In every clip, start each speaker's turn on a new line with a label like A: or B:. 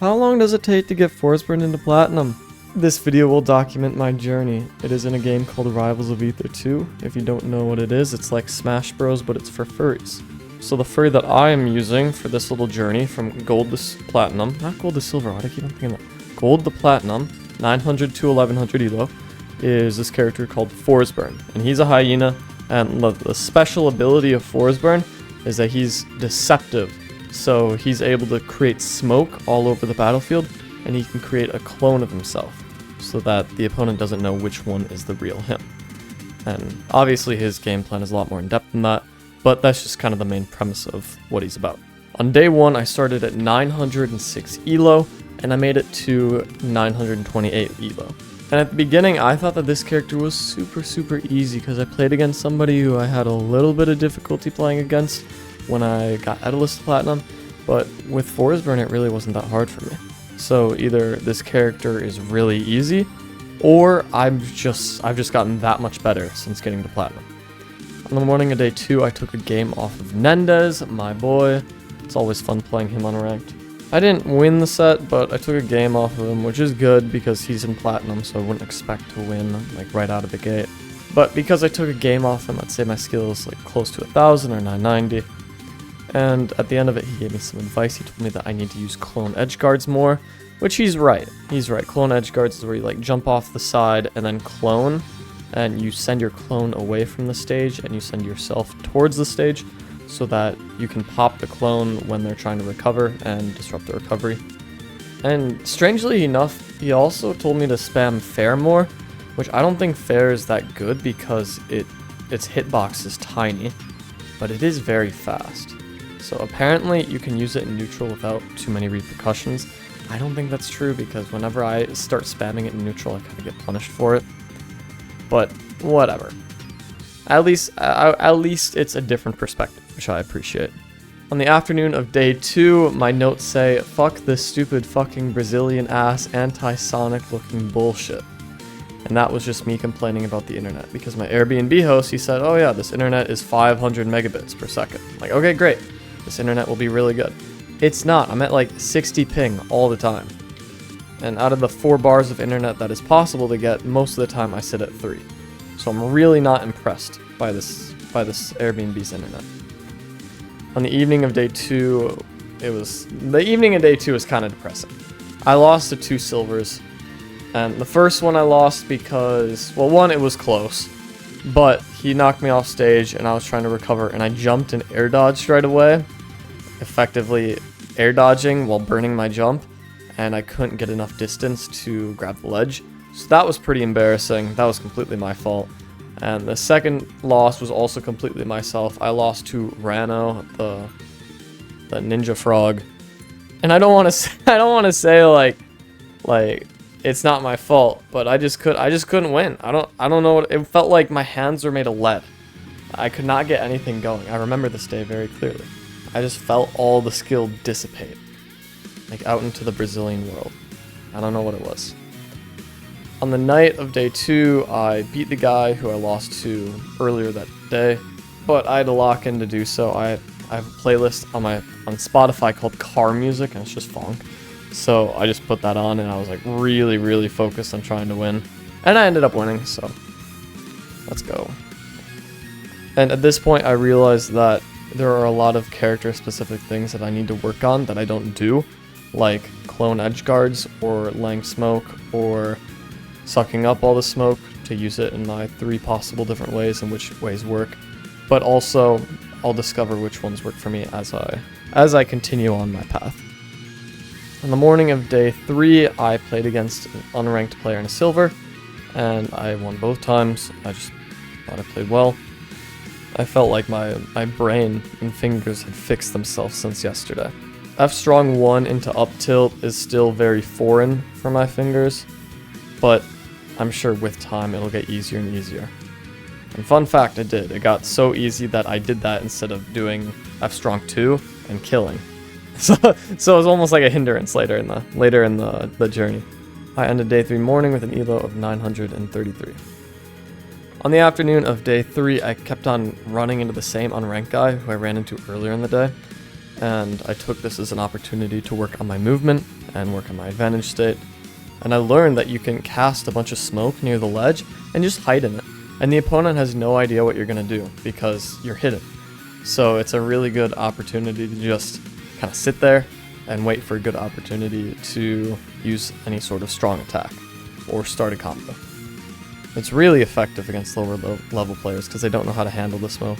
A: How long does it take to get Forsburn into Platinum? This video will document my journey. It is in a game called Rivals of Aether 2. If you don't know what it is, it's like Smash Bros, but it's for furries. So the furry that I am using for this little journey from gold to platinum, not gold to silver, why do I keep on thinking that? Gold to platinum, 900 to 1100 elo, is this character called Forsburn. And he's a hyena, and the special ability of Forsburn is that he's deceptive. So he's able to create smoke all over the battlefield, and he can create a clone of himself so that the opponent doesn't know which one is the real him. And obviously his game plan is a lot more in depth than that, but that's just kind of the main premise of what he's about. On day 1, I started at 906 elo, and I made it to 928 elo. And at the beginning, I thought that this character was super easy because I played against somebody who I had a little bit of difficulty playing against when I got Edalist to Platinum, but with Forsburn it really wasn't that hard for me. So either this character is really easy, or I've just gotten that much better since getting to Platinum. On the morning of day 2, I took a game off of Nendez, my boy. It's always fun playing him unranked. I didn't win the set, but I took a game off of him, which is good because he's in Platinum, so I wouldn't expect to win like right out of the gate. But because I took a game off him, I'd say my skill is like close to 1000 or 990. And at the end of it, he gave me some advice. He told me that I need to use clone edge guards more, which he's right. He's right. Clone edge guards is where you like jump off the side and then clone, and you send your clone away from the stage and you send yourself towards the stage so that you can pop the clone when they're trying to recover and disrupt the recovery. And strangely enough, he also told me to spam fair more, which I don't think fair is that good because its hitbox is tiny, but it is very fast. So apparently you can use it in neutral without too many repercussions. I don't think that's true because whenever I start spamming it in neutral, I kind of get punished for it. But whatever. At least it's a different perspective, which I appreciate. On the afternoon of day 2, my notes say, "Fuck this stupid fucking Brazilian ass anti-Sonic looking bullshit." And that was just me complaining about the internet because my Airbnb host, he said, "Oh yeah, this internet is 500 megabits per second." I'm like, okay, great. This internet will be really good. It's not. I'm at like 60 ping all the time. And out of the 4 bars of internet that is possible to get, most of the time I sit at 3. So I'm really not impressed by this Airbnb's internet. On the evening of day 2, the evening of day 2 was kind of depressing. I lost to 2 silvers. And the first one I lost because, well, one, it was close. But he knocked me off stage and I was trying to recover and I jumped and air dodged right away, effectively air dodging while burning my jump, and I couldn't get enough distance to grab the ledge. So that was pretty embarrassing. That was completely my fault. And the second loss was also completely myself. I lost to Rano, the ninja frog. And I don't want to say like it's not my fault, but I just couldn't win. I don't know what it felt like. My hands were made of lead. I could not get anything going. I remember this day very clearly. I just felt all the skill dissipate, like out into the Brazilian world. I don't know what it was. On the night of day 2, I beat the guy who I lost to earlier that day, but I had to lock in to do so. I have a playlist on Spotify called Car Music, and it's just funk. So I just put that on and I was like really focused on trying to win. And I ended up winning, so let's go. And at this point I realized that there are a lot of character specific things that I need to work on that I don't do, like clone edge guards or laying smoke or sucking up all the smoke to use it in my 3 possible different ways and which ways work. But also I'll discover which ones work for me as I continue on my path. On the morning of day 3, I played against an unranked player in a silver, and I won both times. I just thought I played well. I felt like my brain and fingers had fixed themselves since yesterday. F strong 1 into up tilt is still very foreign for my fingers, but I'm sure with time it'll get easier and easier. And fun fact, it did. It got so easy that I did that instead of doing F strong 2 and killing. So it was almost like a hindrance later in the journey. I ended day 3 morning with an elo of 933. On the afternoon of day 3, I kept on running into the same unranked guy who I ran into earlier in the day. and I took this as an opportunity to work on my movement and work on my advantage state. And I learned that you can cast a bunch of smoke near the ledge and just hide in it. And the opponent has no idea what you're going to do because you're hidden. So it's a really good opportunity to just kind of sit there and wait for a good opportunity to use any sort of strong attack or start a combo. It's really effective against lower level players because they don't know how to handle the smoke.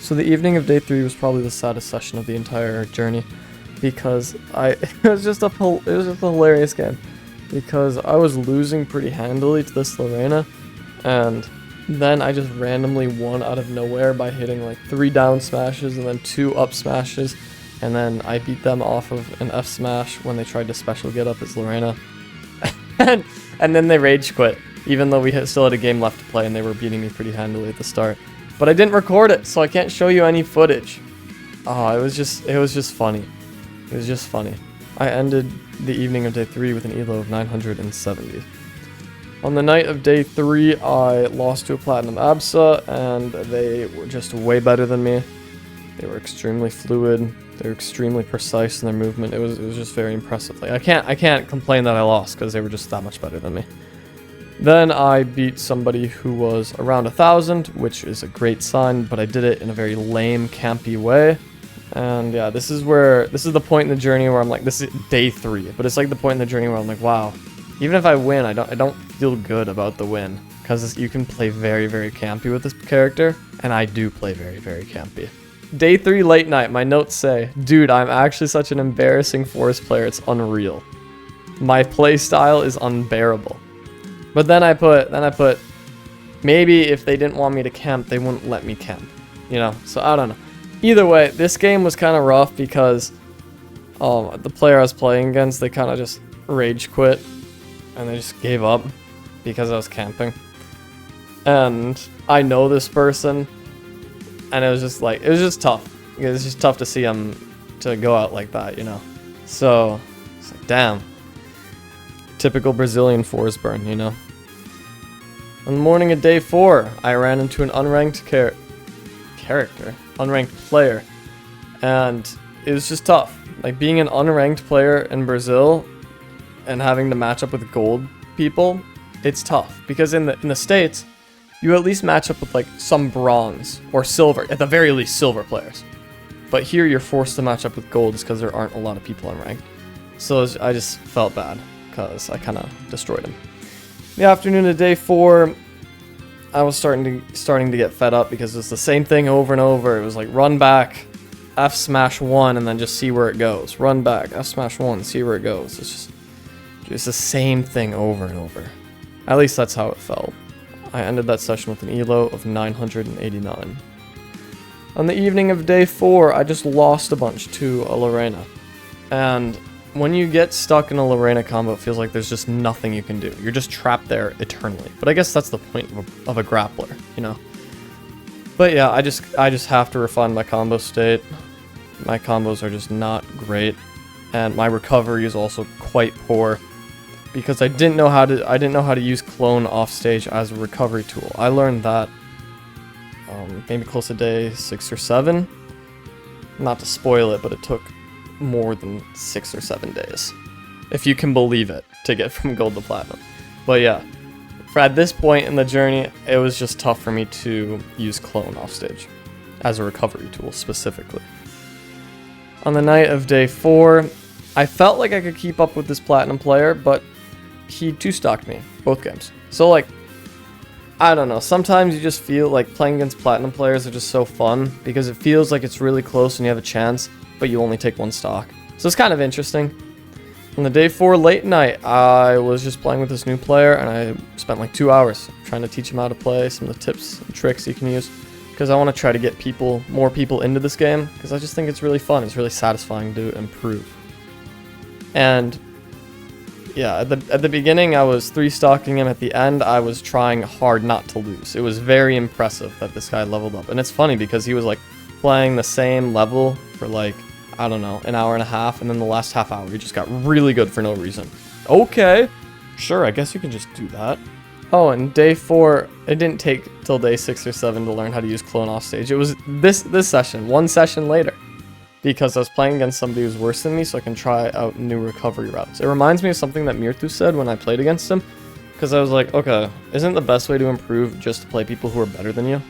A: So the evening of day 3 was probably the saddest session of the entire journey because it was just a hilarious game because I was losing pretty handily to this Lorena, and then I just randomly won out of nowhere by hitting like 3 down smashes and then 2 up smashes, and then I beat them off of an F smash when they tried to special get up as Lorena. and then they rage quit, even though we still had a game left to play and they were beating me pretty handily at the start. But I didn't record it, so I can't show you any footage. Oh, it was just funny. It was just funny. I ended the evening of day 3 with an elo of 970. On the night of day 3, I lost to a Platinum Absa, and they were just way better than me. They were extremely fluid. They were extremely precise in their movement. It was just very impressive. Like I can't complain that I lost because they were just that much better than me. Then I beat somebody who was around 1,000, which is a great sign, but I did it in a very lame, campy way. And yeah, this is the point in the journey where I'm like, this is day 3, but it's like the point in the journey where I'm like, wow, even if I win, I don't feel good about the win, because you can play very, very campy with this character, and I do play very, very campy. Day 3 late night, my notes say, dude, I'm actually such an embarrassing Forest player, it's unreal. My play style is unbearable. But then I put, maybe if they didn't want me to camp, they wouldn't let me camp, you know, so I don't know. Either way, this game was kind of rough because the player I was playing against, they kind of just rage quit and they just gave up because I was camping. And I know this person, and it was just tough. It was just tough to see him to go out like that, you know. So it's like, damn. Typical Brazilian Forsburn, you know. On the morning of day 4, I ran into an unranked unranked player, and it was just tough. Like being an unranked player in Brazil and having to match up with gold people, it's tough because in the States, you at least match up with like some bronze or silver, at the very least silver players. But here you're forced to match up with golds because there aren't a lot of people unranked. So I just felt bad because I kind of destroyed him. The afternoon of day 4, I was starting to get fed up because it's the same thing over and over. It was like run back, F smash 1, and then just see where it goes. Run back, F smash 1, see where it goes. It's just the same thing over and over. At least that's how it felt. I ended that session with an elo of 989. On the evening of day 4, I just lost a bunch to a Lorena. And when you get stuck in a Lorena combo, it feels like there's just nothing you can do. You're just trapped there eternally. But I guess that's the point of a grappler, you know? But yeah, I just have to refine my combo state. My combos are just not great. And my recovery is also quite poor. Because I didn't know how to use clone offstage as a recovery tool. I learned that maybe close to day 6 or 7. Not to spoil it, but it took more than 6 or 7 days, if you can believe it, to get from gold to platinum. But yeah, at this point in the journey, it was just tough for me to use clone offstage as a recovery tool specifically. On the night of day 4, I felt like I could keep up with this platinum player, but he 2-stocked me both games. So like, I don't know, sometimes you just feel like playing against platinum players are just so fun because it feels like it's really close and you have a chance, but you only take 1 stock. So it's kind of interesting. On the day 4 late night, I was just playing with this new player, and I spent like 2 hours trying to teach him how to play, some of the tips and tricks you can use, because I want to try to get more people into this game, because I just think it's really fun. It's really satisfying to improve. And yeah, at the beginning, I was 3-stocking him. At the end, I was trying hard not to lose. It was very impressive that this guy leveled up. And it's funny because he was like playing the same level for like, I don't know, an hour and a half, and then the last half hour he just got really good for no reason. Okay, sure, I guess you can just do that. Oh, and day 4, it didn't take till day 6 or 7 to learn how to use clone offstage. It was this session, 1 session later. because I was playing against somebody who's worse than me, so I can try out new recovery routes. It reminds me of something that Mirthu said when I played against him, because I was like, okay, isn't the best way to improve just to play people who are better than you?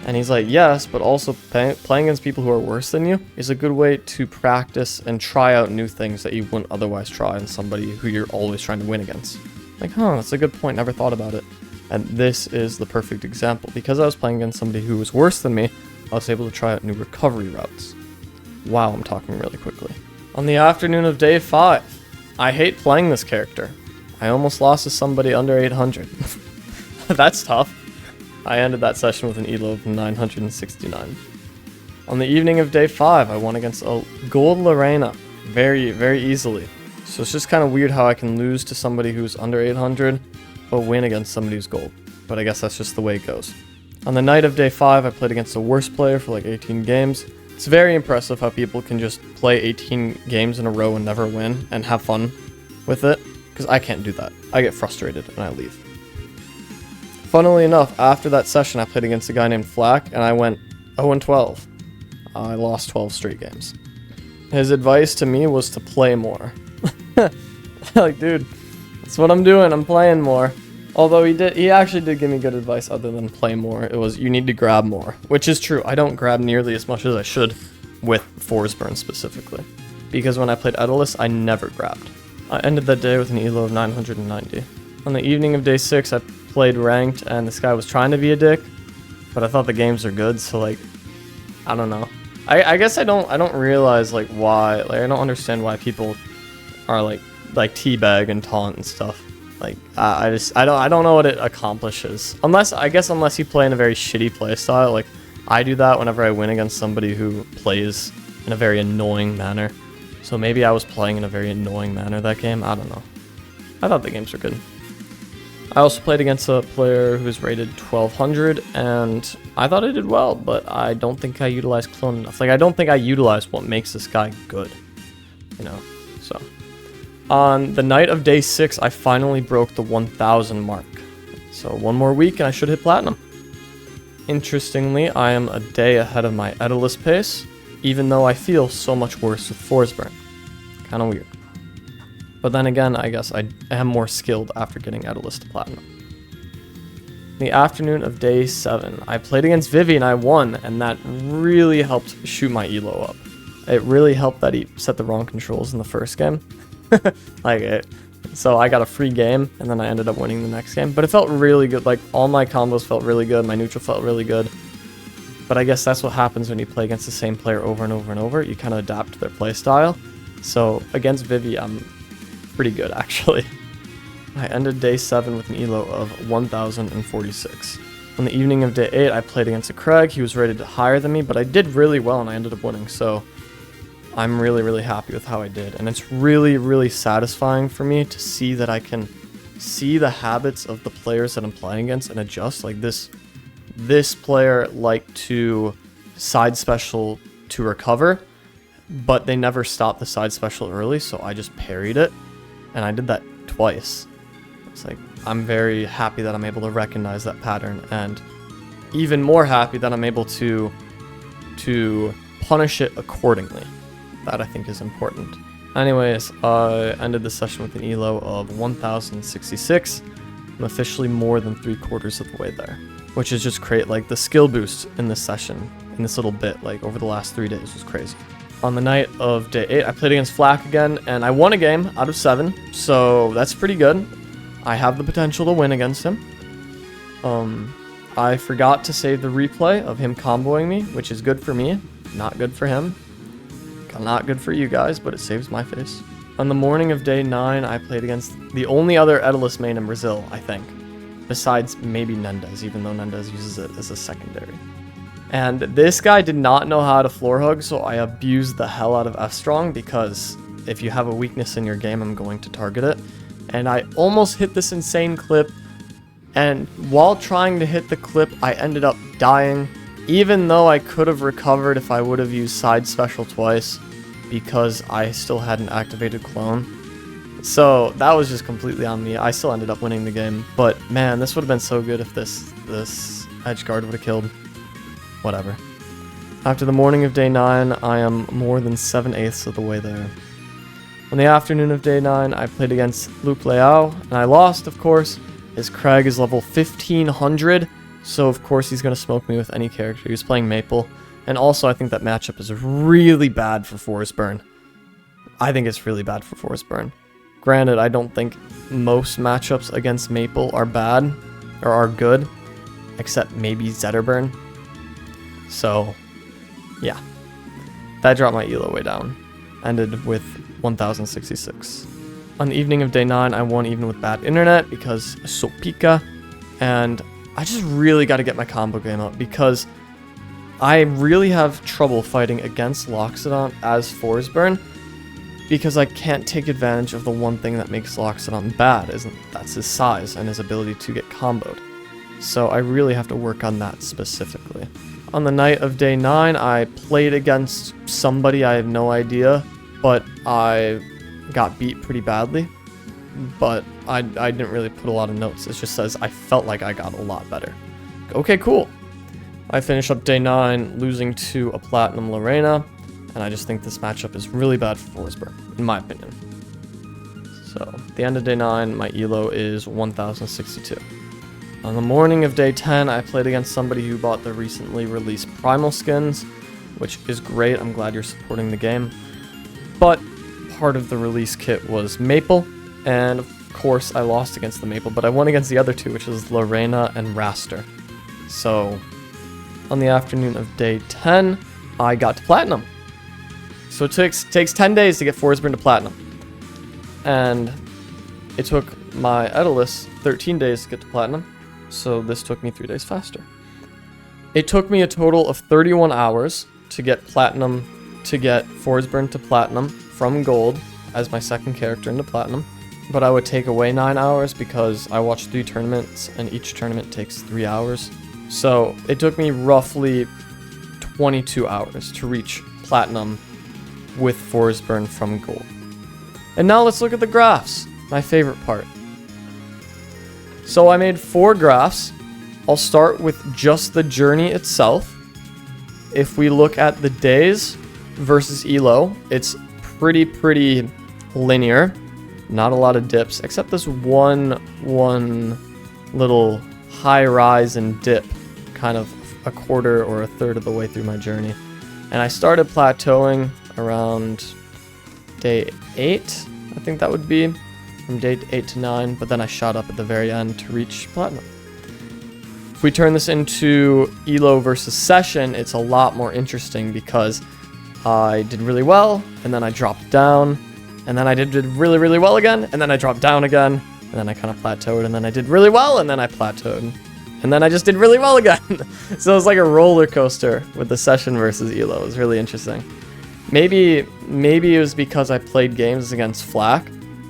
A: And he's like, yes, but also playing against people who are worse than you is a good way to practice and try out new things that you wouldn't otherwise try in somebody who you're always trying to win against. Like, huh, that's a good point, never thought about it. And this is the perfect example. Because I was playing against somebody who was worse than me, I was able to try out new recovery routes. Wow, I'm talking really quickly. On the afternoon of day 5, I hate playing this character. I almost lost to somebody under 800. That's tough. I ended that session with an elo of 969. On the evening of day 5, I won against a gold Lorena very, very easily. So it's just kind of weird how I can lose to somebody who's under 800, but win against somebody who's gold. But I guess that's just the way it goes. On the night of day 5, I played against a worse player for like 18 games. It's very impressive how people can just play 18 games in a row and never win and have fun with it, because I can't do that. I get frustrated and I leave. Funnily enough, after that session, I played against a guy named Flack, and I went 0-12. I lost 12 straight games. His advice to me was to play more. Like, dude, that's what I'm doing. I'm playing more. Although he actually did give me good advice other than play more. It was, you need to grab more, which is true. I don't grab nearly as much as I should with Forsburn specifically, because when I played Edalus, I never grabbed. I ended that day with an elo of 990. On the evening of day 6, I played ranked, and this guy was trying to be a dick, but I thought the games are good, so like, I don't know. I guess I don't realize like why, like I don't understand why people are like teabag and taunt and stuff. Like I don't know what it accomplishes. Unless you play in a very shitty playstyle. Like I do that whenever I win against somebody who plays in a very annoying manner. So maybe I was playing in a very annoying manner that game. I don't know. I thought the games were good. I also played against a player who was rated 1200, and I thought I did well, but I don't think I utilized clone enough. Like, I don't think I utilized what makes this guy good, you know, so. On the night of day 6, I finally broke the 1000 mark. So one more week and I should hit platinum. Interestingly, I am a day ahead of my Edalus pace, even though I feel so much worse with Forsburn. Kinda weird. But then again, I guess I am more skilled after getting Edalus to platinum. In the afternoon of day 7, I played against Vivi and I won, and that really helped shoot my elo up. It really helped that he set the wrong controls in the first game. So I got a free game, and then I ended up winning the next game. But it felt really good. Like, all my combos felt really good. My neutral felt really good. But I guess that's what happens when you play against the same player over and over and over. You kind of adapt to their playstyle. So against Vivi, I'm pretty good, actually. I ended day 7 with an elo of 1046. On the evening of day 8, I played against a Craig. He was rated higher than me, but I did really well, and I ended up winning. So I'm really, really happy with how I did. And it's really, really satisfying for me to see that I can see the habits of the players that I'm playing against and adjust. Like this player liked to side special to recover, but they never stopped the side special early, so I just parried it. And I did that twice. It's like, I'm very happy that I'm able to recognize that pattern, and even more happy that I'm able to punish it accordingly. That I think is important. Anyways, I ended the session with an elo of 1066. I'm officially more than 3/4 of the way there, which is just great. Like, the skill boost in this session, in this little bit, like over the last 3 days, was crazy. On the night of day 8, I played against Flack again, and I won a game out of 7, so that's pretty good. I have the potential to win against him. I forgot to save the replay of him comboing me, which is good for me, not good for him. Not good for you guys, but it saves my face. On the morning of day 9, I played against the only other Edalus main in Brazil, I think. Besides maybe Nendez, even though Nendez uses it as a secondary. And this guy did not know how to floor hug, so I abused the hell out of F-Strong, because if you have a weakness in your game, I'm going to target it. And I almost hit this insane clip, and while trying to hit the clip, I ended up dying, even though I could have recovered if I would have used side special twice, because I still had an activated clone. So that was just completely on me. I still ended up winning the game, but man, this would have been so good if this edge guard would have killed. Whatever. After the morning of day 9, I am more than 7/8 of the way there. On the afternoon of day 9, I played against Plateau, and I lost, of course. His Craig is level 1500, so of course he's going to smoke me with any character. He was playing Maple, and also I think that matchup is really bad for Forsburn. I think it's really bad for Forsburn. Granted, I don't think most matchups against Maple are bad, or are good, except maybe Zetterburn. So, yeah. That dropped my elo way down. Ended with 1066. On the evening of day 9, I won even with bad internet because Sopika, and I just really got to get my combo game up because I really have trouble fighting against Loxodon as Forsburn because I can't take advantage of the one thing that makes Loxodon bad, that's his size and his ability to get comboed. So I really have to work on that specifically. On the night of day 9, I played against somebody, I have no idea, but I got beat pretty badly. But I didn't really put a lot of notes. It just says I felt like I got a lot better. Okay, cool. I finish up day 9 losing to a Platinum Lorena, and I just think this matchup is really bad for Forsburn, in my opinion. So, at the end of day 9, my elo is 1062. On the morning of day 10, I played against somebody who bought the recently released Primal skins, which is great. I'm glad you're supporting the game. But part of the release kit was Maple, and of course I lost against the Maple, but I won against the other two, which is Lorena and Raster. So, on the afternoon of day 10, I got to Platinum. So it takes 10 days to get Forsburn to Platinum. And it took my Edalus 13 days to get to Platinum. So this took me 3 days faster. It took me a total of 31 hours to get Platinum, to get Forsburn to Platinum from Gold as my second character into Platinum. But I would take away 9 hours because I watched 3 tournaments and each tournament takes 3 hours. So it took me roughly 22 hours to reach Platinum with Forsburn from Gold. And now let's look at the graphs, my favorite part. So I made 4 graphs. I'll start with just the journey itself. If we look at the days versus elo, it's pretty linear. Not a lot of dips, except this one little high rise and dip, kind of a quarter or a third of the way through my journey. And I started plateauing around day 8, I think that would be, from day 8 to 9, but then I shot up at the very end to reach Platinum. If we turn this into elo versus session, it's a lot more interesting because I did really well, and then I dropped down, and then I did really well again, and then I dropped down again, and then I kind of plateaued, and then I did really well, and then I plateaued, and then I just did really well again. So it was like a roller coaster with the session versus elo. It was really interesting. Maybe it was because I played games against Flak.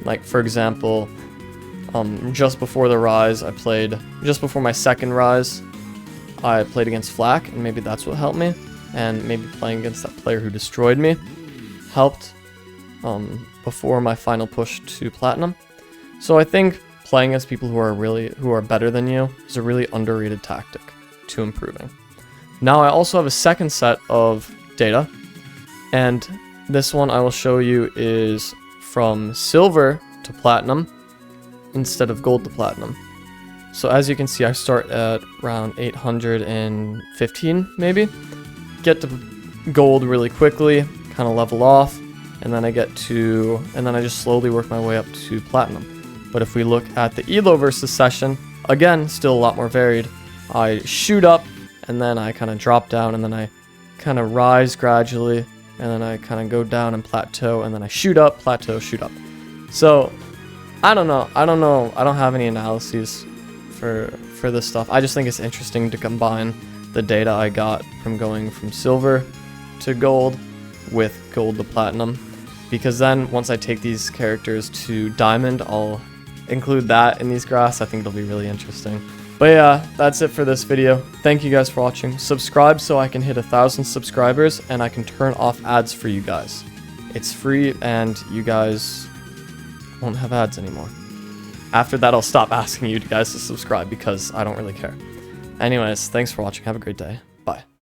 A: Like, for example, just before the Rise, just before my second Rise, I played against Flak, and maybe that's what helped me. And maybe playing against that player who destroyed me helped before my final push to Platinum. So I think playing as people who are better than you is a really underrated tactic to improving. Now I also have a second set of data, and this one I will show you is from silver to platinum instead of gold to platinum. So as you can see, I start at around 815 maybe, get to gold really quickly, kind of level off, and then I just slowly work my way up to platinum. But if we look at the elo versus session, again, still a lot more varied. I shoot up, and then I kind of drop down, and then I kind of rise gradually, and then I kind of go down and plateau, and then I shoot up, plateau, shoot up. So I don't know. I don't have any analyses for this stuff. I just think it's interesting to combine the data I got from going from silver to gold with gold to platinum, because then once I take these characters to diamond, I'll include that in these graphs. I think it'll be really interesting. But yeah, that's it for this video. Thank you guys for watching. Subscribe so I can hit 1,000 subscribers and I can turn off ads for you guys. It's free and you guys won't have ads anymore. After that, I'll stop asking you guys to subscribe because I don't really care. Anyways, thanks for watching. Have a great day. Bye.